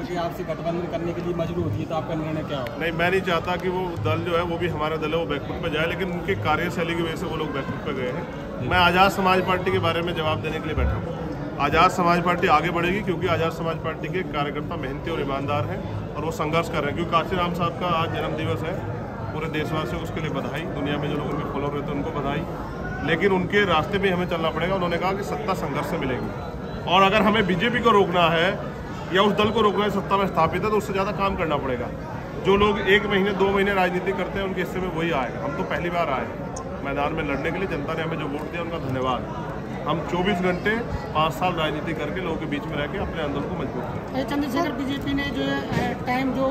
Party आपसे गठबंधन करने के लिए मजबूर होती है, तो आपका निर्णय क्या होगा? नहीं, मैं नहीं चाहता कि वो दल जो है वो भी हमारा दल है वो बैकफुट पे जाए, लेकिन उनकी कार्यशैली की वजह से वो लोग बैकफुट पे गए हैं। मैं आज़ाद समाज पार्टी के बारे में जवाब देने के लिए बैठा हूँ। आज़ाद समाज पार्टी आगे बढ़ेगी क्योंकि आज़ाद समाज पार्टी के कार्यकर्ता मेहनती और ईमानदार हैं और वो संघर्ष कर रहे हैं। क्योंकि काशीराम साहब का आज जन्मदिवस है, पूरे देशवासियों को उसके लिए बधाई, दुनिया में जो लोग उनके फॉलोअर रहते हैं उनको बधाई। लेकिन उनके रास्ते में हमें चलना पड़ेगा। उन्होंने कहा कि सत्ता संघर्ष से मिलेगी और अगर हमें बीजेपी को रोकना है या उस दल को रोकना है सत्ता में स्थापित है तो उससे ज़्यादा काम करना पड़ेगा। जो लोग 1 महीने 2 महीने राजनीति करते हैं उनके हिस्से में वही आएगा। हम तो पहली बार आए मैदान में लड़ने के लिए, जनता ने हमें जो वोट दिया उनका धन्यवाद। हम 24 घंटे 5 साल राजनीति करके लोगों के बीच में रह के अपने आंदोलन को मजबूत किया। चंद्रशेखर, बीजेपी ने जो टाइम जो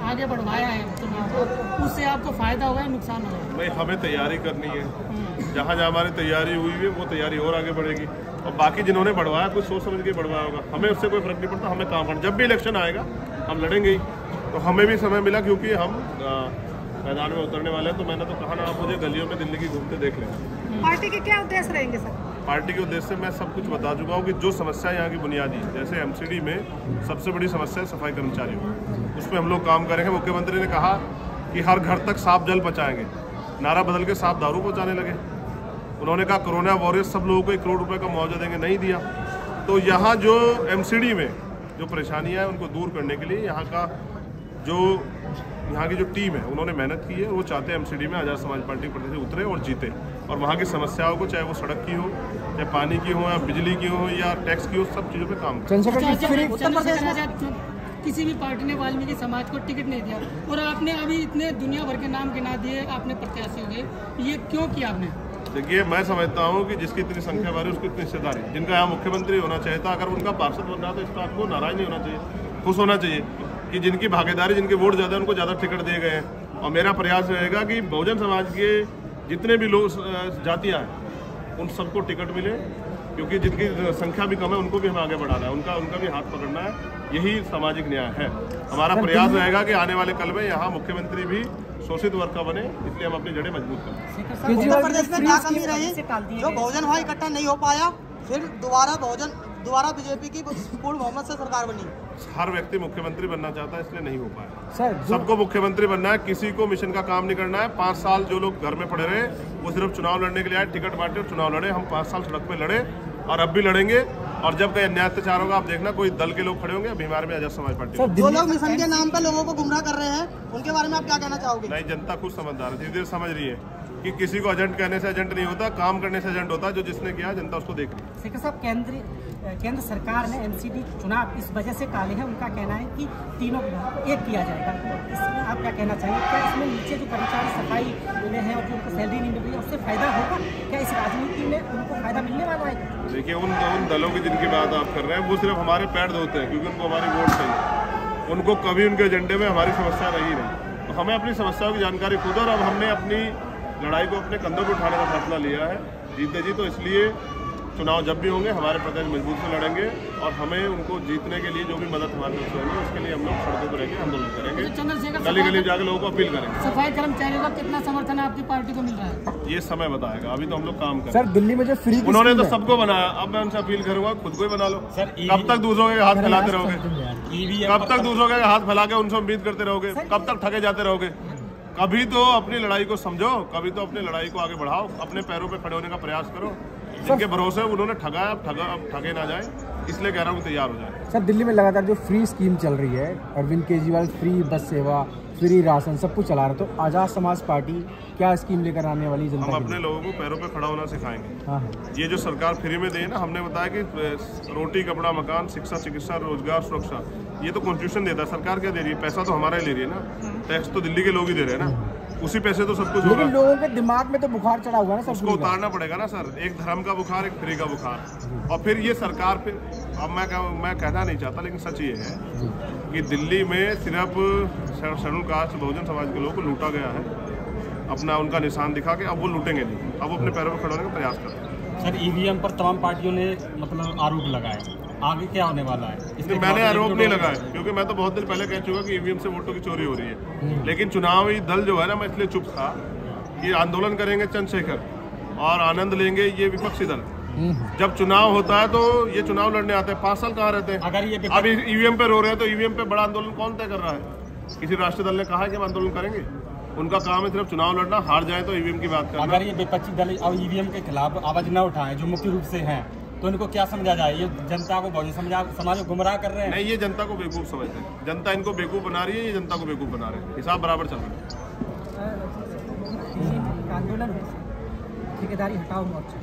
आगे बढ़वाया है चुनाव, उससे आपको फायदा होगा या नुकसान होगा? भाई हमें तैयारी करनी है, जहाँ जहाँ हमारी तैयारी हुई है वो तैयारी और आगे बढ़ेगी और बाकी जिन्होंने बढ़वाया कुछ सोच समझ के बढ़वाया होगा, हमें उससे कोई फर्क नहीं पड़ता। हमें काम करना, जब भी इलेक्शन आएगा हम लड़ेंगे ही। तो हमें भी समय मिला क्योंकि हम मैदान में उतरने वाले हैं। तो मैंने तो कहा ना, आप मुझे गलियों में दिल्ली की घूमते देख लें। पार्टी के क्या उद्देश्य रहेंगे सर? पार्टी के उद्देश्य मैं सब कुछ बता चुका हूँ कि जो समस्या यहाँ की बुनियादी, जैसे एमसीडी में सबसे बड़ी समस्या है सफाई कर्मचारियों, उस पर हम लोग काम करेंगे। मुख्यमंत्री ने कहा कि हर घर तक साफ जल पहुँचाएंगे, नारा बदल के साफ दारू पहुँचाने लगे। उन्होंने कहा कोरोना वॉरियर्स सब लोगों को 1 करोड़ रुपए का मुआवजा देंगे, नहीं दिया। तो यहाँ जो एमसीडी में जो परेशानियाँ हैं उनको दूर करने के लिए यहाँ की जो टीम है उन्होंने मेहनत की है। वो चाहते हैं एमसीडी में आज़ाद समाज पार्टी प्रत्याशी उतरे और जीते और वहाँ की समस्याओं को, चाहे वो सड़क की हो या पानी की हो या बिजली की हो या टैक्स की हो, सब चीज़ों पे काम करें। किसी भी पार्टी ने वाल्मीकि समाज को टिकट नहीं दिया और आपने अभी इतने दुनिया भर के नाम गिना दिए, आपने प्रत्याशी हो गए, ये क्यों किया आपने? देखिए, मैं समझता हूँ कि जिसकी इतनी संख्या बारे उसकी इतनी हिस्सेदारी, जिनका यहाँ मुख्यमंत्री होना चाहिए था, अगर उनका पार्षद बन रहा तो इसका आपको नाराज नहीं होना चाहिए, खुश होना चाहिए कि जिनकी भागीदारी, जिनके वोट ज़्यादा है उनको ज़्यादा टिकट दिए गए हैं। और मेरा प्रयास रहेगा कि बहुजन समाज के जितने भी लोग जातियाँ हैं उन सबको टिकट मिले, क्योंकि जिनकी संख्या भी कम है उनको भी हमें आगे बढ़ाना है, उनका भी हाथ पकड़ना है। यही सामाजिक न्याय है। हमारा प्रयास रहेगा कि आने वाले कल में यहाँ मुख्यमंत्री भी शोषित वर्ग का बने, इसलिए हम अपनी जड़ें मजबूत करें। उत्तर प्रदेश में क्या कमी रही जो बहुजन वहाँ इकट्ठा नहीं हो पाया, फिर दोबारा बीजेपी की पूर्ण बहुमत से सरकार बनी? हर व्यक्ति मुख्यमंत्री बनना चाहता है, इसलिए नहीं हो पाया। सबको मुख्यमंत्री बनना है, किसी को मिशन का काम नहीं करना है। 5 साल जो लोग घर में पड़े रहे वो सिर्फ चुनाव लड़ने के लिए आए, टिकट बांटे और चुनाव लड़े। हम 5 साल सड़क पे लड़े और अब भी लड़ेंगे। और जब कहीं अन्याय अत्याचार होगा, आप देखना कोई दल के लोग खड़े होंगे। अभी हमारे में आज़ाद समाज पार्टी जो लोग मिशन के नाम पर लोगों को गुमराह कर रहे हैं, उनके बारे में आप क्या कहना चाहोगे? नहीं, जनता खुद समझदार है, धीरे धीरे समझ रही है कि किसी को एजेंट कहने से एजेंट नहीं होता, काम करने से एजेंट होता है। जो जिसने किया जनता उसको देख रही है। शेखर साहब, केंद्र सरकार ने एमसीडी चुनाव इस वजह से काले हैं, उनका कहना है कि तीनों एक किया जाएगा। इसमें आप क्या कहना चाहिए? क्या इसमें नीचे जो कर्मचारी सफाई में हैं और जो उनको सैलरी नहीं मिल रही है उससे फायदा होगा? क्या इस राजनीति में उनको फायदा मिलने वाला है? देखिए, उन दलों की जिनकी बात आप कर रहे हैं वो सिर्फ हमारे पैर धोते हैं, क्योंकि उनको हमारी वोट चाहिए। उनको कभी उनके एजेंडे में हमारी समस्या रही नहीं। तो हमें अपनी समस्याओं की जानकारी खुद, और अब हमने अपनी लड़ाई को अपने कंधों पर उठाने का फैसला लिया है जीते जी। तो इसलिए चुनाव जब भी होंगे हमारे प्रत्याशी मजबूत से लड़ेंगे और हमें उनको जीतने के लिए जो भी मदद हमारे तरफ से होगी उसके लिए हम लोग सड़कों पर रहेंगे, आंदोलन करेंगे, गली गली जाकर लोगों को अपील करेंगे। सफाई कर्मचारियों का कितना समर्थन आपकी पार्टी को मिल रहा है? ये समय बताएगा, अभी तो हम लोग काम करें। सर, दिल्ली में जो फ्री उन्होंने तो सबको बनाया, अब मैं उनसे अपील करूंगा खुद को ही बना लो। कब तक दूसरों के हाथ फैलाते रहोगे? कब तक दूसरों के हाथ फैला के उनसे उम्मीद करते रहोगे? कब तक ठगे जाते रहोगे? कभी तो अपनी लड़ाई को समझो, कभी तो अपनी लड़ाई को आगे बढ़ाओ, अपने पैरों पे खड़े होने का प्रयास करो। जिनके भरोसे उन्होंने ठगाया, अब ठगे ना जाए, इसलिए कह रहा हूँ तैयार हो जाए। सर, दिल्ली में लगातार जो फ्री स्कीम चल रही है, अरविंद केजरीवाल फ्री बस सेवा, फ्री राशन, सब कुछ चला रहा है, तो आज़ाद समाज पार्टी क्या स्कीम लेकर आने वाली जनता? हम अपने लोगों को पैरों पे खड़ा होना सिखाएंगे। हाँ। ये जो सरकार फ्री में दे ना, हमने बताया कि रोटी, कपड़ा, मकान, शिक्षा, चिकित्सा, रोजगार, सुरक्षा, ये तो कॉन्स्टिट्यूशन देता है। सरकार क्या दे रही है? पैसा तो हमारा ही ले रही है ना, टैक्स तो दिल्ली के लोग ही दे रहे हैं ना, उसी पैसे तो सब कुछ होगा। लेकिन लोगों के दिमाग में तो बुखार चढ़ा हुआ है ना, उसको उतारना पड़ेगा ना सर। एक धर्म का बुखार, एक फ्री का बुखार। और फिर ये सरकार, फिर अब मैं कहना नहीं चाहता, लेकिन सच ये है कि दिल्ली में सिर्फ शेड्यूल कास्ट बहुजन समाज के लोगों को लूटा गया है, अपना उनका निशान दिखा के। अब वो लूटेंगे नहीं, अब वो अपने पैरों पर खड़े होने का प्रयास कर रहे हैं। सर, ईवीएम पर तमाम पार्टियों ने मतलब आरोप लगाए, आगे क्या होने वाला है? मैंने आरोप नहीं लगाया, क्योंकि मैं तो बहुत दिन पहले कह चुका कि ईवीएम से वोटों की चोरी हो रही है। लेकिन चुनावी दल जो है ना, मैं इसलिए चुप था कि आंदोलन करेंगे चंद्रशेखर और आनंद लेंगे ये विपक्षी दल, जब चुनाव होता है तो ये चुनाव लड़ने आते हैं, 5 साल कहाँ रहते हैं। अगर ये अब ईवीएम पे रो रहे हैं तो ईवीएम पे बड़ा आंदोलन कौन तय कर रहा है? किसी राष्ट्रीय दल ने कहा है कि हम आंदोलन करेंगे? उनका काम है सिर्फ चुनाव लड़ना, हार जाए तो ईवीएम की बात करना। अगर ये विपक्षी दल और ईवीएम के खिलाफ आवाज न उठाए जो मुख्य रूप से हैं, तो इनको क्या समझा जाए? ये जनता को बहुजन समाज को गुमराह कर रहे हैं। नहीं, ये जनता को बेवकूफ समझते हैं। जनता इनको बेवकूफ बना रही है, ये जनता को बेवकूफ बना रहे हैं। हिसाब बराबर चल रहा है। आंदोलन ठेकेदारी हटाओ मोर्चा,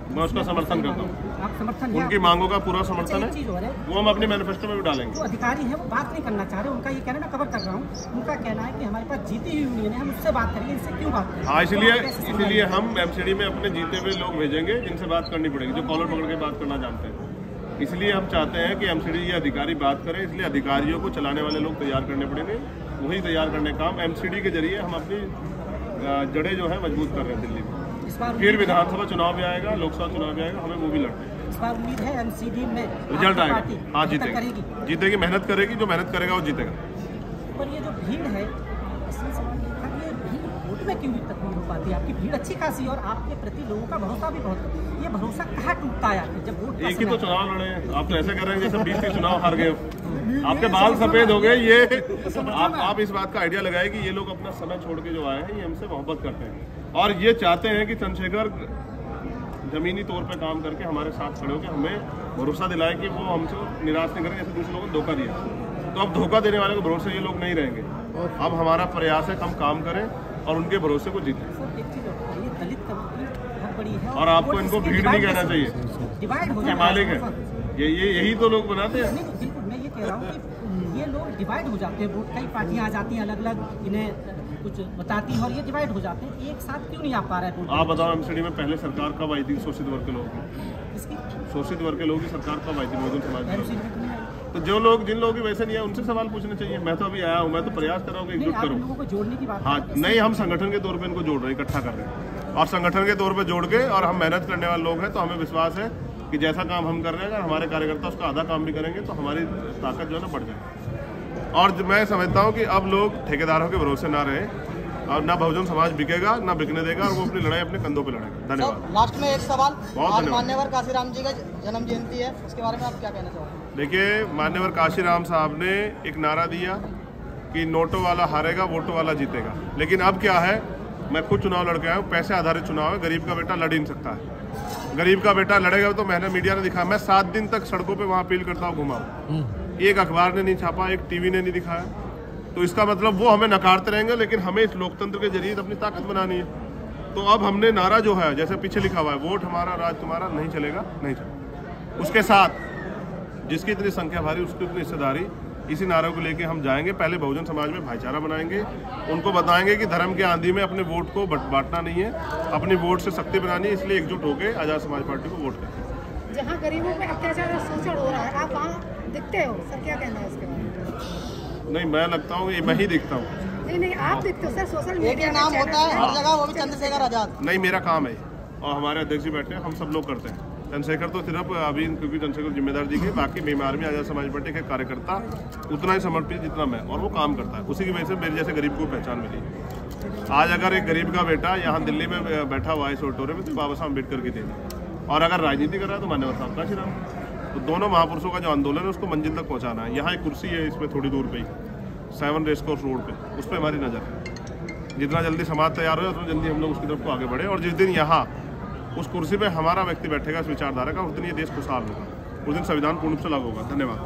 मैं उसका समर्थन करता हूँ। आप समर्थन उनकी मांगों का पूरा समर्थन चीज हो है, रहा है, वो हम अपने मैनिफेस्टो में भी डालेंगे। जो अधिकारी है वो बात नहीं करना चाह रहे, उनका ये कहना, मैं कवर कर रहा हूँ, उनका कहना है कि हमारे पास जीती हुई यूनियन है, हम उससे बात करेंगे, इनसे क्यों बात करें? हाँ, इसीलिए हम एमसीडी में अपने जीते हुए लोग भेजेंगे जिनसे बात करनी पड़ेगी, जो कॉलर पकड़ के बात करना जानते हैं। इसलिए हम चाहते हैं कि एमसीडी ये अधिकारी बात करें, इसलिए अधिकारियों को चलाने वाले लोग तैयार करने पड़ेंगे। वही तैयार करने का काम एमसीडी के जरिए हम अपनी जड़ें जो है मजबूत कर रहे हैं दिल्ली में। फिर विधानसभा चुनाव भी आएगा, लोकसभा चुनाव भी आएगा, हमें वो भी लड़ते हैं। इस बार उम्मीद है एमसीडी में रिजल्ट आएगा। हाँ, जीतेगी, मेहनत करेगी, जो मेहनत करेगा वो जीतेगा। पर ये जो भीड़ है, ये भीड़ वोट में क्यों तक नहीं हो पाती? आपकी भीड़ अच्छी खासी और आपके प्रति लोगों का भरोसा भी बहुत, ये भरोसा कहाँ टूटता है आपके? जब वोट एक ही तो चुनाव लड़े हैं, आप तो ऐसे कर रहे हैं जैसे 20 के चुनाव हार गए, आपके बाल सफेद हो गए। ये आप इस बात का आइडिया लगाए कि ये लोग अपना समय छोड़ के जो आए हैं, ये हमसे मोहब्बत करते हैं और ये चाहते हैं कि चंद्रशेखर जमीनी तौर पे काम करके हमारे साथ खड़े होकर हमें भरोसा दिलाए कि वो हमसे निराश नहीं करेंगे, जैसे दूसरे लोगों को धोखा दिया। तो अब धोखा देने वाले को भरोसे ये लोग नहीं रहेंगे। अब हमारा प्रयास है हम काम करें और उनके भरोसे को जीतें। और आपको इनको भीड़ नहीं कहना चाहिए, ये मालिक है, यही तो लोग बनाते हैं। मैं ये कह रहा हूँ कि ये लोग डिवाइड हो जाते हैं, वोट कई पार्टियां आ जाती हैं अलग अलग, इन्हें कुछ बताती है और ये डिवाइड हो जाते हैं, एक साथ क्यों नहीं आ पा रहा है? आप बताओ एमसीडी में पहले सरकार कब आई थी? शोषित वर्ग के लोग, शोषित वर्ग के लोगों की सरकार कब आई थी? बहुजन समाज। तो जो लोग, जिन लोगों की वैसे नहीं है, उनसे सवाल पूछने चाहिए। मैं तो अभी आया हूँ, मैं तो प्रयास कर रहा हूँ कि एकजुट करूँ। जोड़ने की बात, हाँ, नहीं, हम संगठन के तौर पे इनको जोड़ रहे हैं, इकट्ठा कर रहे हैं और संगठन के तौर पे जोड़ के, और हम मेहनत करने वाले लोग हैं, तो हमें विश्वास है कि जैसा काम हम कर रहे हैं, अगर हमारे कार्यकर्ता उसका आधा काम भी करेंगे तो हमारी ताकत जो है ना बढ़ जाएगी। और मैं समझता हूँ कि अब लोग ठेकेदारों के भरोसे ना रहे और ना बहुजन समाज बिकेगा, ना बिकने देगा, और वो अपनी लड़ाई अपने कंधों पे लड़ेगा। धन्यवाद। लास्ट में एक सवाल, आज मान्यवर काशीराम जी का जन्म जयंती है, उसके बारे में आप क्या कहना चाहोगे? देखिए, मान्यवर काशीराम साहब ने एक नारा दिया कि नोटों वाला हारेगा, वोटों वाला जीतेगा। लेकिन अब क्या है, मैं खुद चुनाव लड़के आया हूँ, पैसे आधारित चुनाव है, गरीब का बेटा लड़ ही नहीं सकता है। गरीब का बेटा लड़ेगा तो मैंने मीडिया ने दिखाया, मैं 7 दिन तक सड़कों पे वहाँ अपील करता हूँ, घुमा, एक अखबार ने नहीं छापा, एक टीवी ने नहीं दिखाया। तो इसका मतलब वो हमें नकारते रहेंगे, लेकिन हमें इस लोकतंत्र के जरिए अपनी ताकत बनानी है। तो अब हमने नारा जो है, जैसे पीछे लिखा हुआ है, वोट हमारा राज तुम्हारा, नहीं चलेगा, नहीं चलेगा। उसके साथ जिसकी इतनी संख्या भारी उसकी उतनी हिस्सेदारी, इसी नारे को लेके हम जाएंगे। पहले बहुजन समाज में भाईचारा बनाएंगे, उनको बताएंगे कि धर्म के आंधी में अपने वोट को बांटना नहीं है, अपनी वोट से शक्ति बनानी है। इसलिए एकजुट होकर आजाद समाज पार्टी को वोट करें। जहाँ गरीबों पे अत्याचार और शोषण हो रहा है, आप वहाँ दिखते हो सर, क्या कहना है इसके बारे में? नहीं, मैं लगता हूँ मैं ही दिखता हूँ। नहीं, आप दिखते हो सर, सोशल मीडिया नाम होता है हर जगह, वो भी चंद्रशेखर आजाद। नहीं, मेरा काम है और हमारे अध्यक्ष जी बैठे हैं, हम सब लोग करते हैं। चंद्रशेखर तो सिर्फ अभी क्योंकि चंद्रशेखर जिम्मेदार दी गई, बाकी बीमार में आजाद समाज पार्टी के कार्यकर्ता उतना ही समर्पित जितना मैं, और वो काम करता है। उसी की वजह से मेरे जैसे गरीब को पहचान मिली। आज अगर एक गरीब का बेटा यहाँ दिल्ली में बैठा हुआ है इस ऑडिटोरियम में, तो बाबा साहब अम्बेडकर की देन, और अगर राजनीति कर रहा है तो मान्यवर साहब काशीराम। तो दोनों महापुरुषों का जो आंदोलन है उसको मंजिल तक पहुँचाना है। यहाँ एक कुर्सी है इसमें थोड़ी दूर पे ही, 7 रेसकोर्स रोड पे, उस पर हमारी नज़र है। जितना जल्दी समाज तैयार हो उतना जल्दी हम लोग उसकी तरफ को आगे बढ़े, और जिस दिन यहाँ उस कुर्सी पे हमारा व्यक्ति बैठेगा इस विचारधारा का, उस दिन ये देश खुशहाल होगा, उस दिन संविधान पूर्ण रूप से लागू होगा। धन्यवाद।